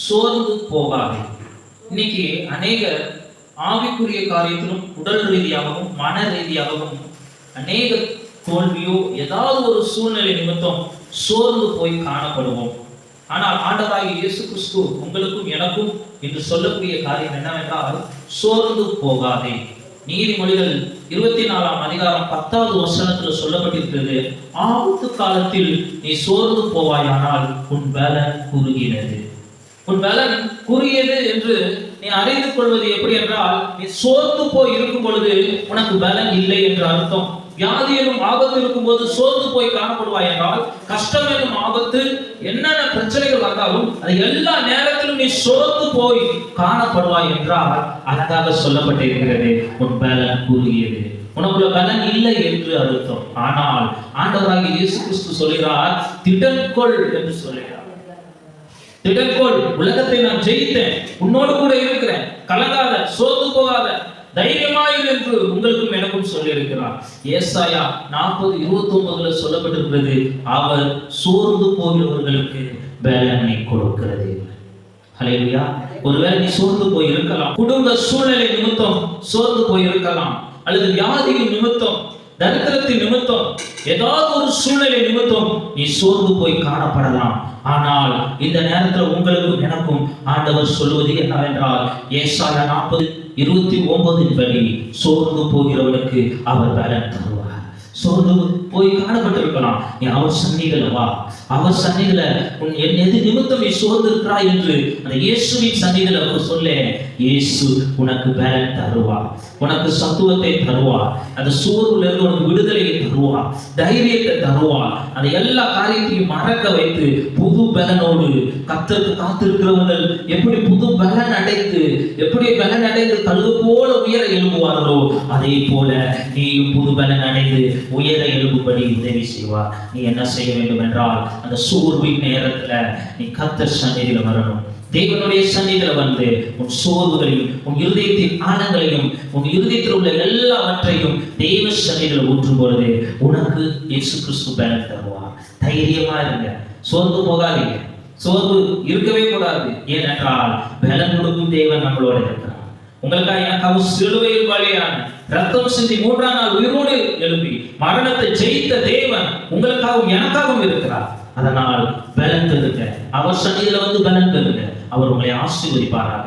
சோர்ந்து போகாதே. இன்னைக்கு அநேகர் ஆவிக்குரிய காரியத்திலும் உடல் ரீதியாகவும் மன ரீதியாகவும் அநேக தோல்வியோ ஏதாவது ஒரு சூழ்நிலை நிமித்தம் சோர்ந்து போய் காணப்படுவோம். ஆனால் ஆண்டவராகிய இயேசு கிறிஸ்து உங்களுக்கும் எனக்கும் என்று சொல்லக்கூடிய காரியம் என்னவென்றால், சோர்ந்து போகாதே. நீதிமொழிகள் 24ஆம் அதிகாரம் 10வது வசனத்தில் சொல்லப்பட்டிருக்கிறது, ஆபத்து காலத்தில் நீ சோர்ந்து போவாயானால் உன் பலன் குறுகினது. உன் பலன் குறுகியது என்று நீ அறிந்து கொள்வது எப்படி என்றால், நீ சோர்ந்து போய் இருக்கும் பொழுது உனக்கு பலன் இல்லை என்று அர்த்தம். வியாதி எனும் ஆபத்து இருக்கும் போது சோர்ந்து போய் காணப்படுவாய் என்றால், கஷ்டம் எனும் ஆபத்து என்னென்ன பிரச்சனைகள் வந்தாலும் அது எல்லா நேரத்திலும் நீ சோர்ந்து போய் காணப்படுவாய் என்றால் அழகாக சொல்லப்பட்டிருக்கிறது, உன் பலன் குறுகியது, உனக்குள்ள பலன் இல்லை என்று அர்த்தம். ஆனால் ஆண்டவராகிய இயேசு கிறிஸ்து சொல்கிறார், திடன்கொள் என்று சொல்கிறார். திடன்கொள், உலகத்தை நான் ஜெயித்தேன், உன்னோடு கூட இருக்கிறேன், கலங்காத, சோர்ந்து போகாத, தைரியமாயிரு என்று உங்களுக்கும் எனக்கும் சொல்லி இருக்கிறார். ஏசாயா 40:29 சொல்லப்பட்டிருக்கிறது, அவர் சோர்ந்து போகிறவர்களுக்கு பலனை கொடுக்கிறது. ஹல்லேலூயா. ஒருவேளை நீ சோர்ந்து போய் இருக்கலாம், குடும்ப சூழ்நிலை நிமித்தம் சோர்ந்து போய் இருக்கலாம், அல்லது வியாதியின் நிமித்தம், தரித்திரத்தின் நிமித்தம், ஏதாவது ஒரு சூழ்நிலை நிமித்தம் நீ சோர்ந்து போய் காணப்படலாம். ஆனால் இந்த நேரத்தில் உங்களுக்கும் எனக்கும் ஆண்டவர் சொல்வது என்னவென்றால், ஏசாயா 40:29 படி சோர்ந்து போகிறவனுக்கு அவர் பலன் தருவார். சோர்ந்து போய் காணப்பட்டிருக்கலாம், நீ அவர் சந்நிதியில வா, அவர் சந்நிதியில என் எது நிமித்தம் நீ சோர்ந்து இருக்கிறாய் என்று அந்த இயேசுவின் சந்நிதியில சொல்ல, இயேசு உனக்கு பலன் தருவார், உனக்கு சத்துவத்தை தருவார், அந்த சோர்வுல இருந்து உனக்கு விடுதலையை தருவார், தைரியத்தை தருவார். அந்த எல்லா காரியத்தையும் மறக்க வைத்து புது பலனோடு கர்த்தருக்கு காத்திருக்கிறவர்கள் எப்படி புது பலன் அடைந்து, எப்படி பலன் அடைந்து கழுகு போல உயர எழும்புவார்களோ, அதே போல நீயும் புது பலன் அடைந்து உயர எழும்பும்படி உதவி செய்வார். நீ என்ன செய்ய வேண்டும் என்றால், அந்த சோர்வின் நேரத்துல நீ கர்த்தர் சந்நிதியில வரணும். தேவனுடைய சந்நிதியில வந்து உன் சோர்வுகளையும், உன் இருதயத்தின் ஆழங்களையும், உன் இருதயத்தில் உள்ள எல்லாவற்றையும் தேவ சந்நிதியில ஊற்றும் பொழுது உனக்கு இயேசு கிறிஸ்து பலன் தருவார். தைரியமா இருங்க, சோர்ந்து போகாதீங்க, சோர்வு இருக்கவே கூடாது. ஏனென்றால் பலன் கொடுக்கும் தேவன் நம்மளோட இருக்கிறார். உங்களுக்காக எனக்காக சிலுவையில் பலியான ரத்தம் சிந்தி 3ஆம் நாள் உயிரோடு எழுப்பி மரணத்தை ஜெயித்த தேவன் உங்களுக்காகவும் எனக்காகவும் இருக்கிறார். அதனால் பலன் பெறுங்க, அவர் சந்நிதியில வந்து பலன் பெறுங்க. அவர் உங்களை ஆசீர்வதிப்பாராக.